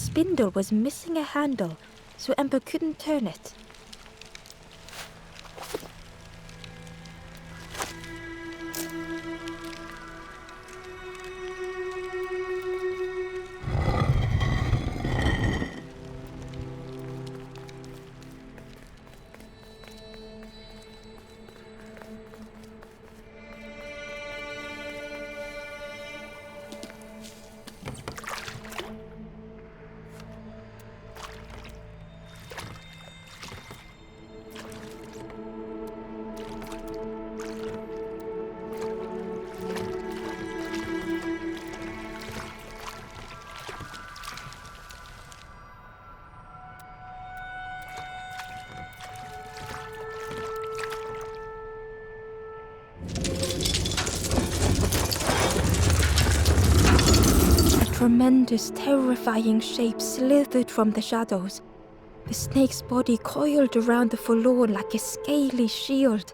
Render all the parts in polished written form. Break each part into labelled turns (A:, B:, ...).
A: spindle was missing a handle, so Ember couldn't turn it. Tremendous, terrifying shape slithered from the shadows. The snake's body coiled around the forlorn like a scaly shield.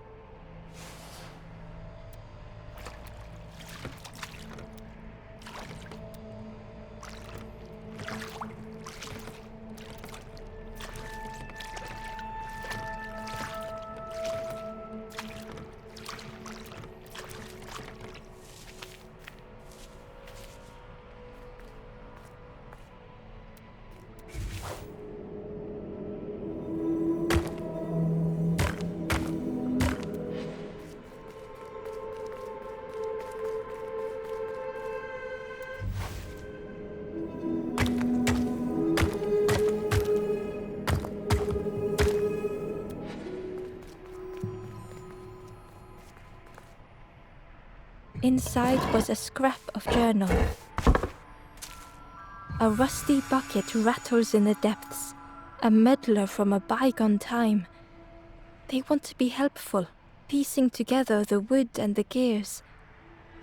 A: Inside was a scrap of journal. A rusty bucket rattles in the depths, a meddler from a bygone time. They want to be helpful, piecing together the wood and the gears.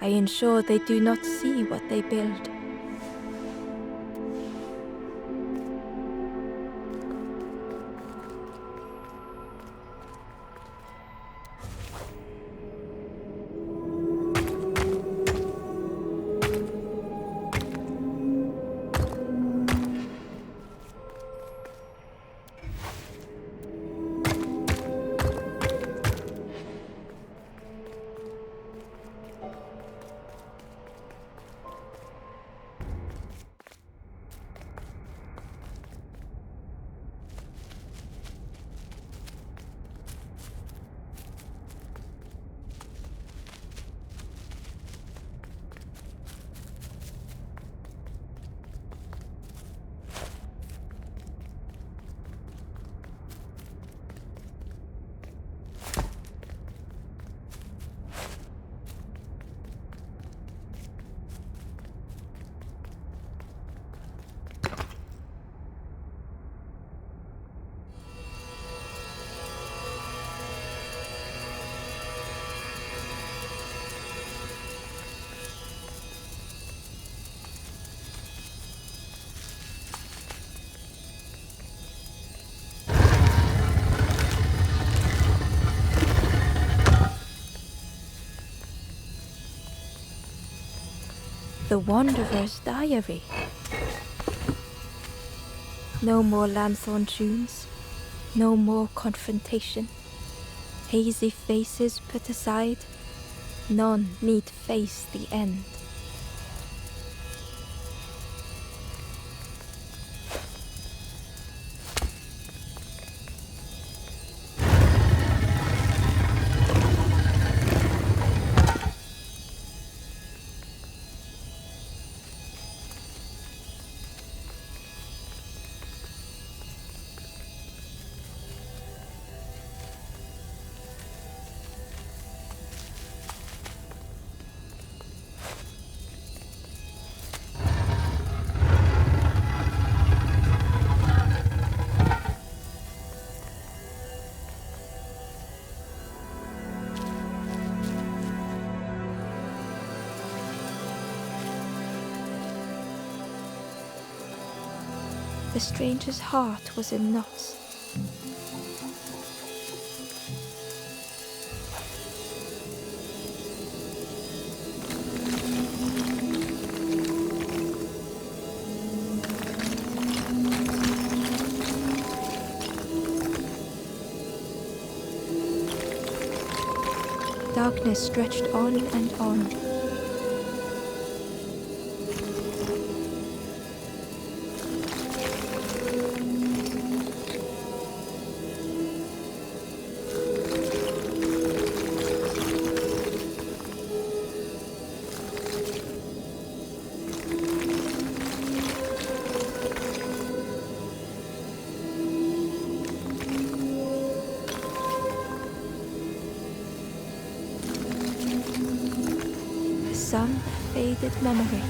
A: I ensure they do not see what they build. The Wanderer's Diary. No more lanthorn tunes, no more confrontation. Hazy faces put aside, none need face the end. The stranger's heart was in knots. Darkness stretched on and on. Some faded memory.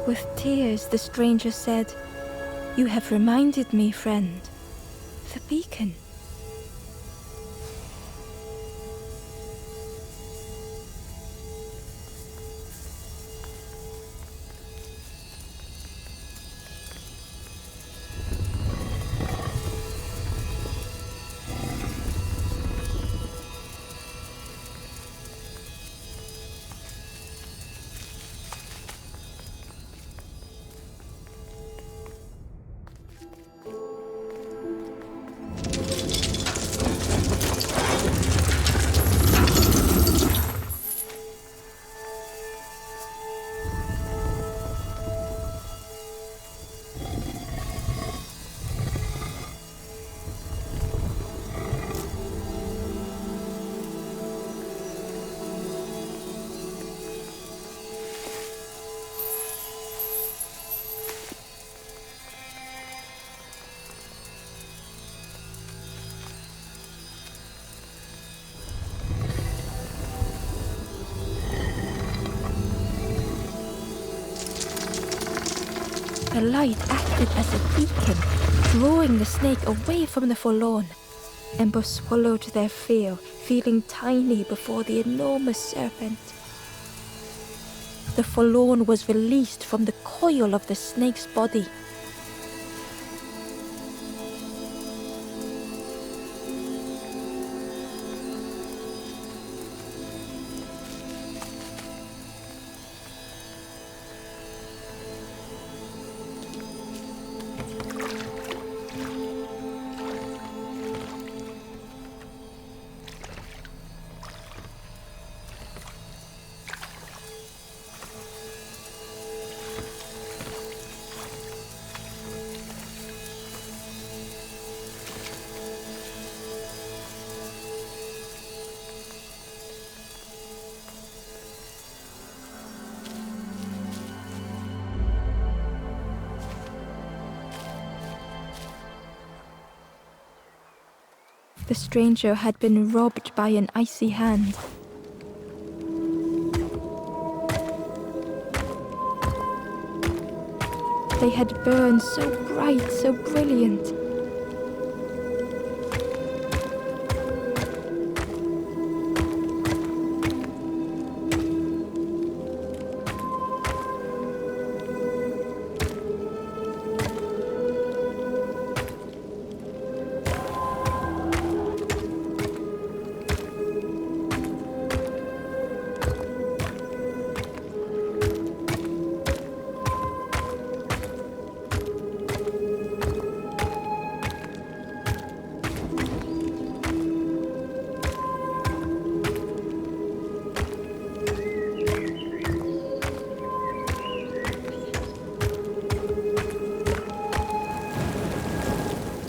A: With tears, the stranger said, "You have reminded me, friend. The beacon." The light acted as a beacon, drawing the snake away from the forlorn. Ember swallowed their fear, feeling tiny before the enormous serpent. The forlorn was released from the coil of the snake's body. The stranger had been robbed by an icy hand. They had burned so bright, so brilliant.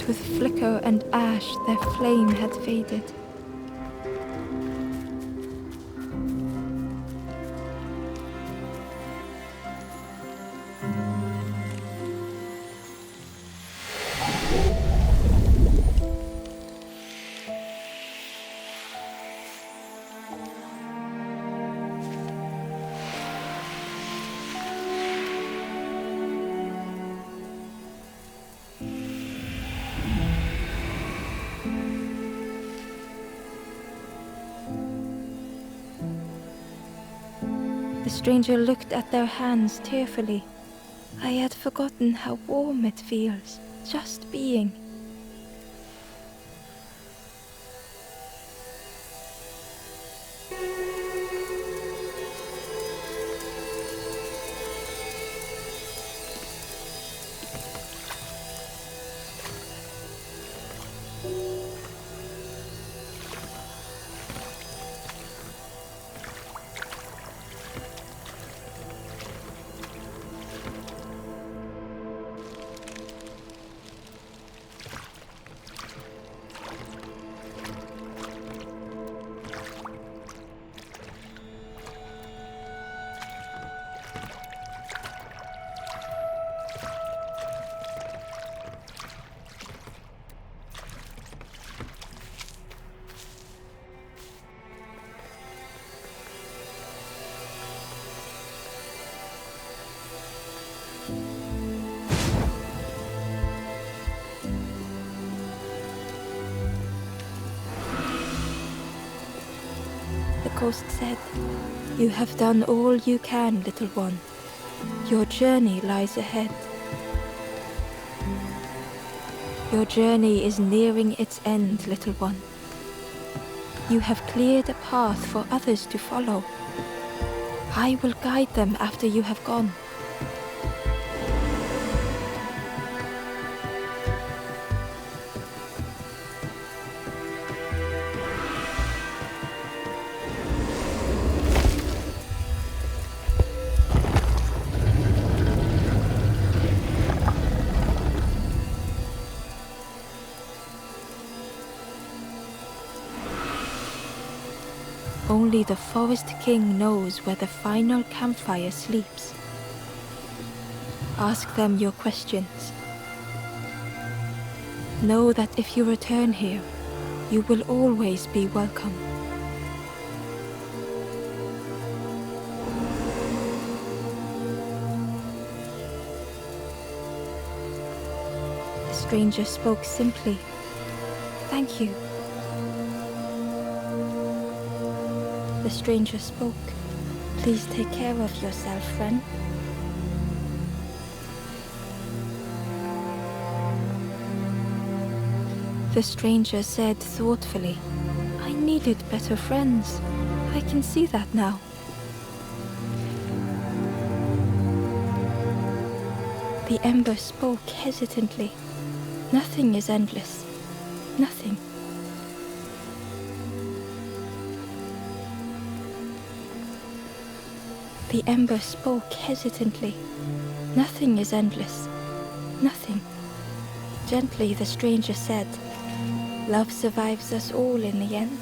A: With flicker and ash, their flame had faded. The stranger looked at their hands tearfully. I had forgotten how warm it feels, just being. The ghost said, "You have done all you can, little one. Your journey lies ahead. Your journey is nearing its end, little one. You have cleared a path for others to follow. I will guide them after you have gone." Only the Forest King knows where the final campfire sleeps. Ask them your questions. Know that if you return here, you will always be welcome. The stranger spoke simply. "Thank you." The stranger spoke. "Please take care of yourself, friend." The stranger said thoughtfully, "I needed better friends. I can see that now." The ember spoke hesitantly. "Nothing is endless. Nothing." The ember spoke hesitantly. "Nothing is endless. Nothing." Gently the stranger said, "Love survives us all in the end."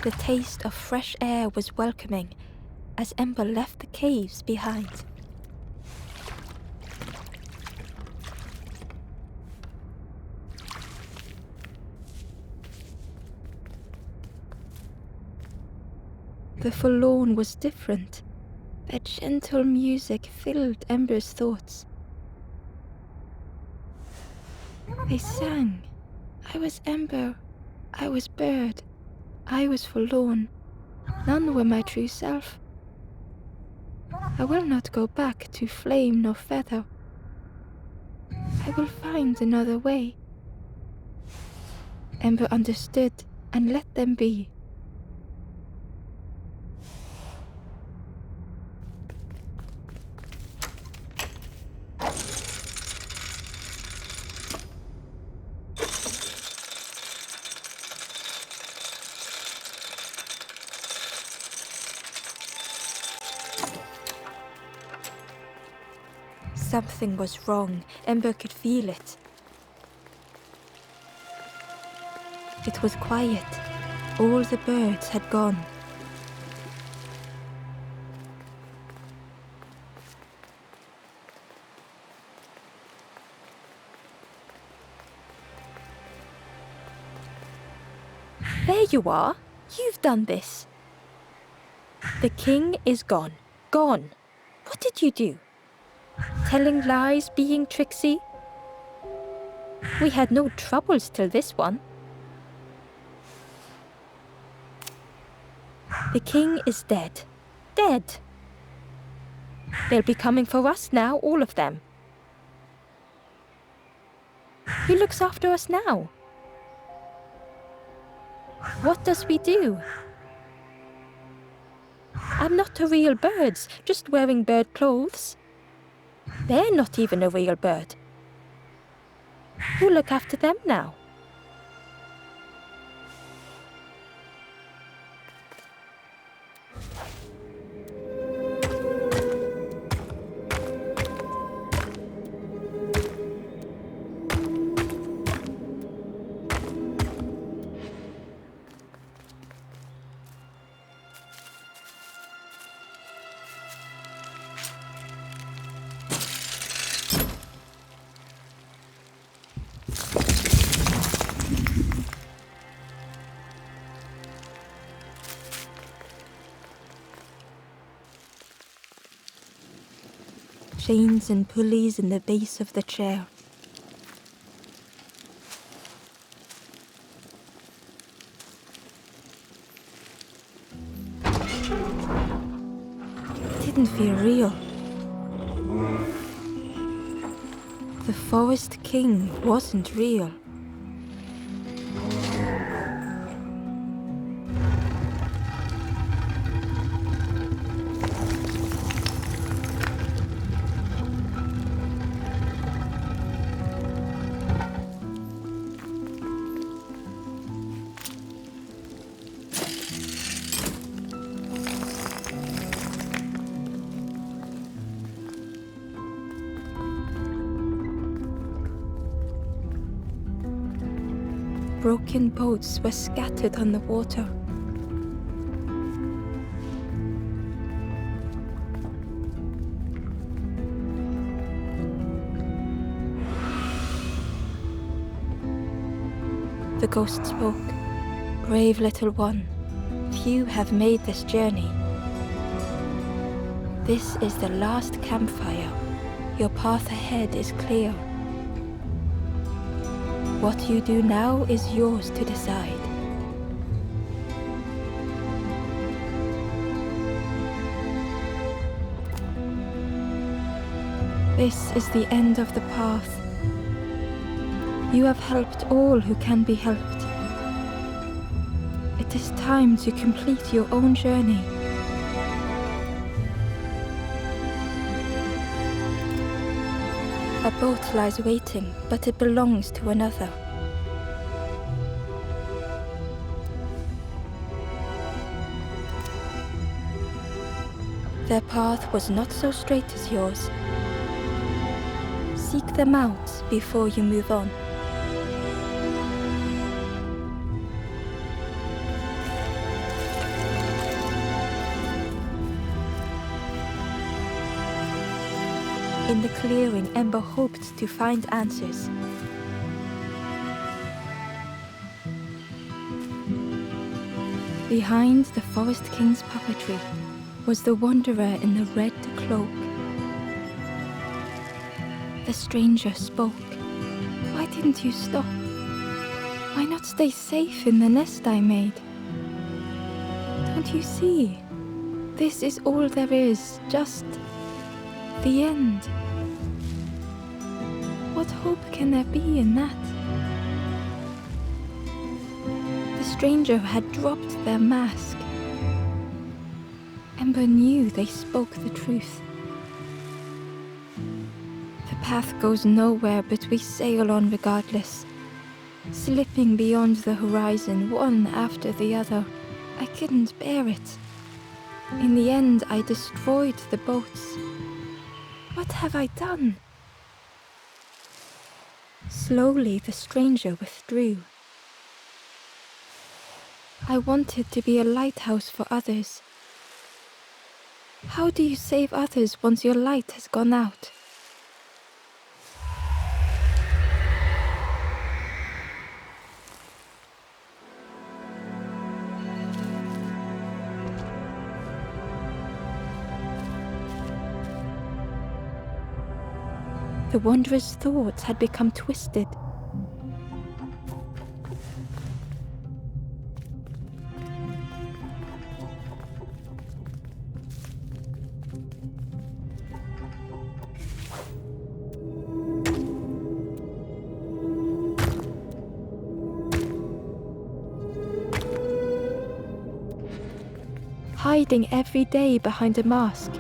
A: The taste of fresh air was welcoming as Ember left the caves behind. The forlorn was different. Their gentle music filled Ember's thoughts. They sang. I was Ember. I was bird. I was forlorn. None were my true self. I will not go back to flame nor feather. I will find another way. Ember understood and let them be. Something was wrong. Ember could feel it. It was quiet. All the birds had gone. There you are. You've done this. The king is gone. Gone. What did you do? Telling lies, being tricksy? We had no troubles till this one. The king is dead. Dead. They'll be coming for us now, all of them. Who looks after us now? What does we do? I'm not a real bird, just wearing bird clothes. They're not even a real bird. Who'll look after them now? Chains and pulleys in the base of the chair. It didn't feel real. The Forest King wasn't real. Broken boats were scattered on the water. The ghost spoke. Brave little one, few have made this journey. This is the last campfire. Your path ahead is clear. What you do now is yours to decide. This is the end of the path. You have helped all who can be helped. It is time to complete your own journey. A boat lies waiting, but it belongs to another. Their path was not so straight as yours. Seek them out before you move on. In the clearing, Ember hoped to find answers. Behind the Forest King's puppetry was the wanderer in the red cloak. The stranger spoke. Why didn't you stop? Why not stay safe in the nest I made? Don't you see? This is all there is, just the end. What hope can there be in that? The stranger had dropped their mask. Ember knew they spoke the truth. The path goes nowhere, but we sail on regardless, slipping beyond the horizon, one after the other. I couldn't bear it. In the end, I destroyed the boats. What have I done? Slowly, the stranger withdrew. I wanted to be a lighthouse for others. How do you save others once your light has gone out? The Wanderer's thoughts had become twisted. Hiding every day behind a mask.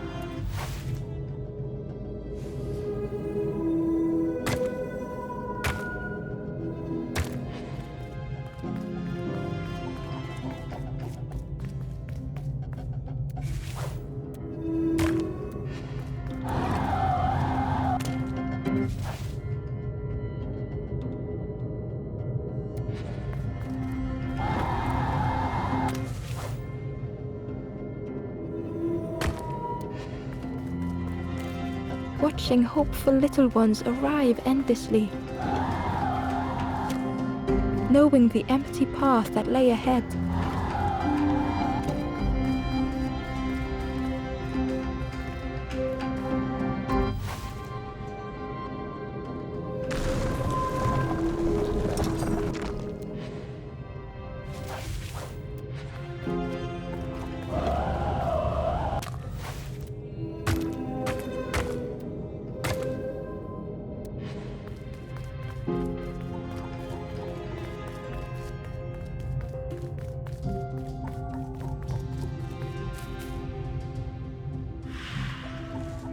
A: Watching hopeful little ones arrive endlessly. Knowing the empty path that lay ahead.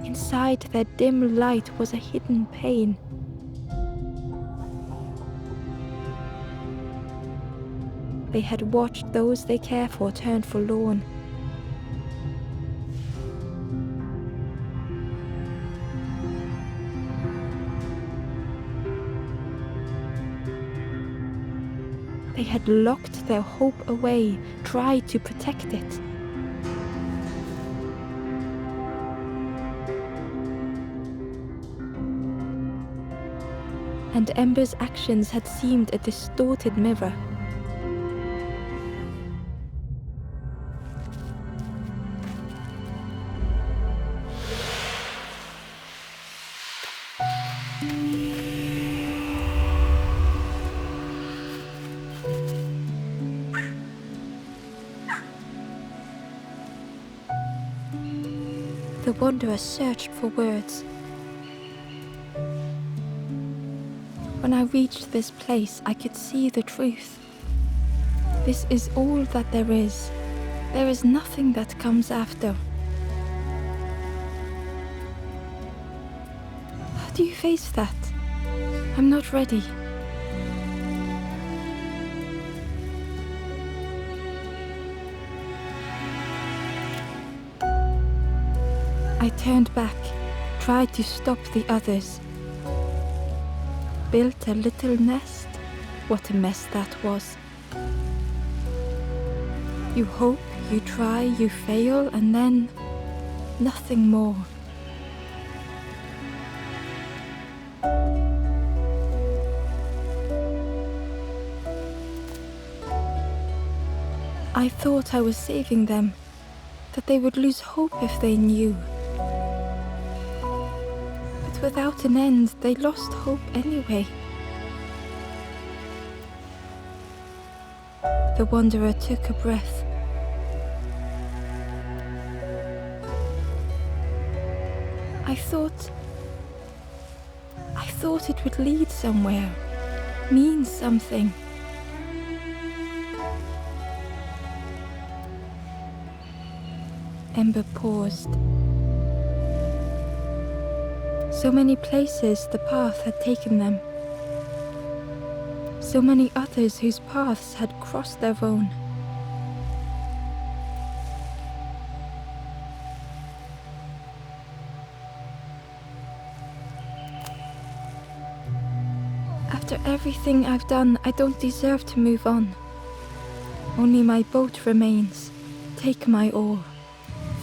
A: Inside their dim light was a hidden pain. They had watched those they care for turn forlorn. They had locked their hope away, tried to protect it. And Ember's actions had seemed a distorted mirror. The Wanderer searched for words. When I reached this place, I could see the truth. This is all that there is. There is nothing that comes after. How do you face that? I'm not ready. I turned back, tried to stop the others. Built a little nest. What a mess that was. You hope, you try, you fail, and then nothing more. I thought I was saving them, that they would lose hope if they knew. Without an end, they lost hope anyway. The Wanderer took a breath. I thought it would lead somewhere, mean something. Ember paused. So many places the path had taken them. So many others whose paths had crossed their own. After everything I've done, I don't deserve to move on. Only my boat remains. Take my oar.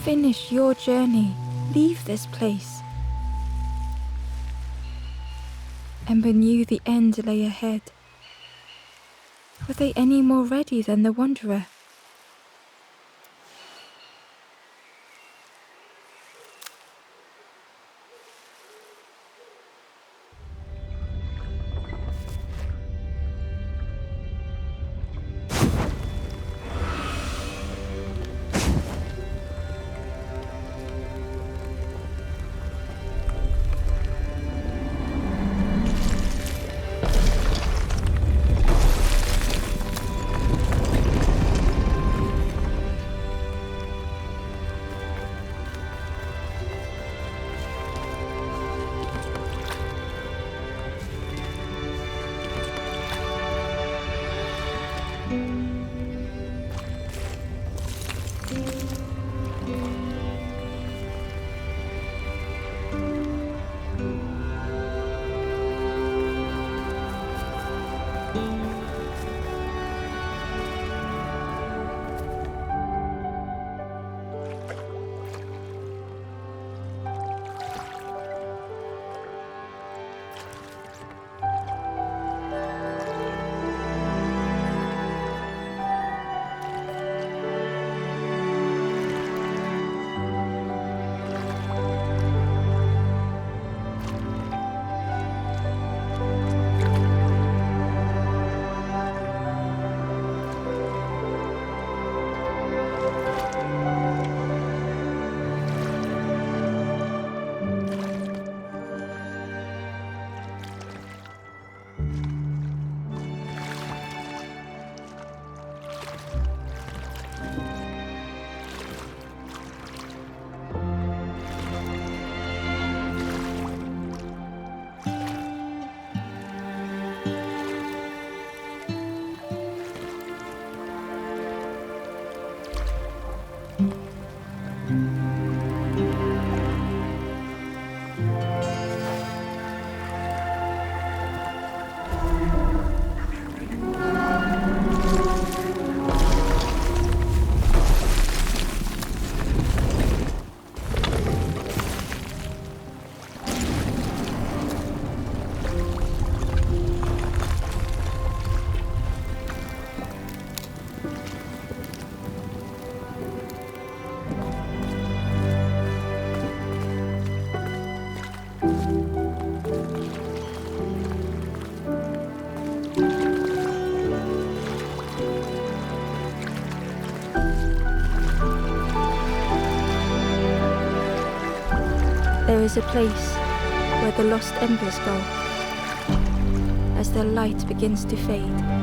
A: Finish your journey. Leave this place. Ember knew the end lay ahead. Were they any more ready than the Wanderer? There is a place where the lost embers go as their light begins to fade.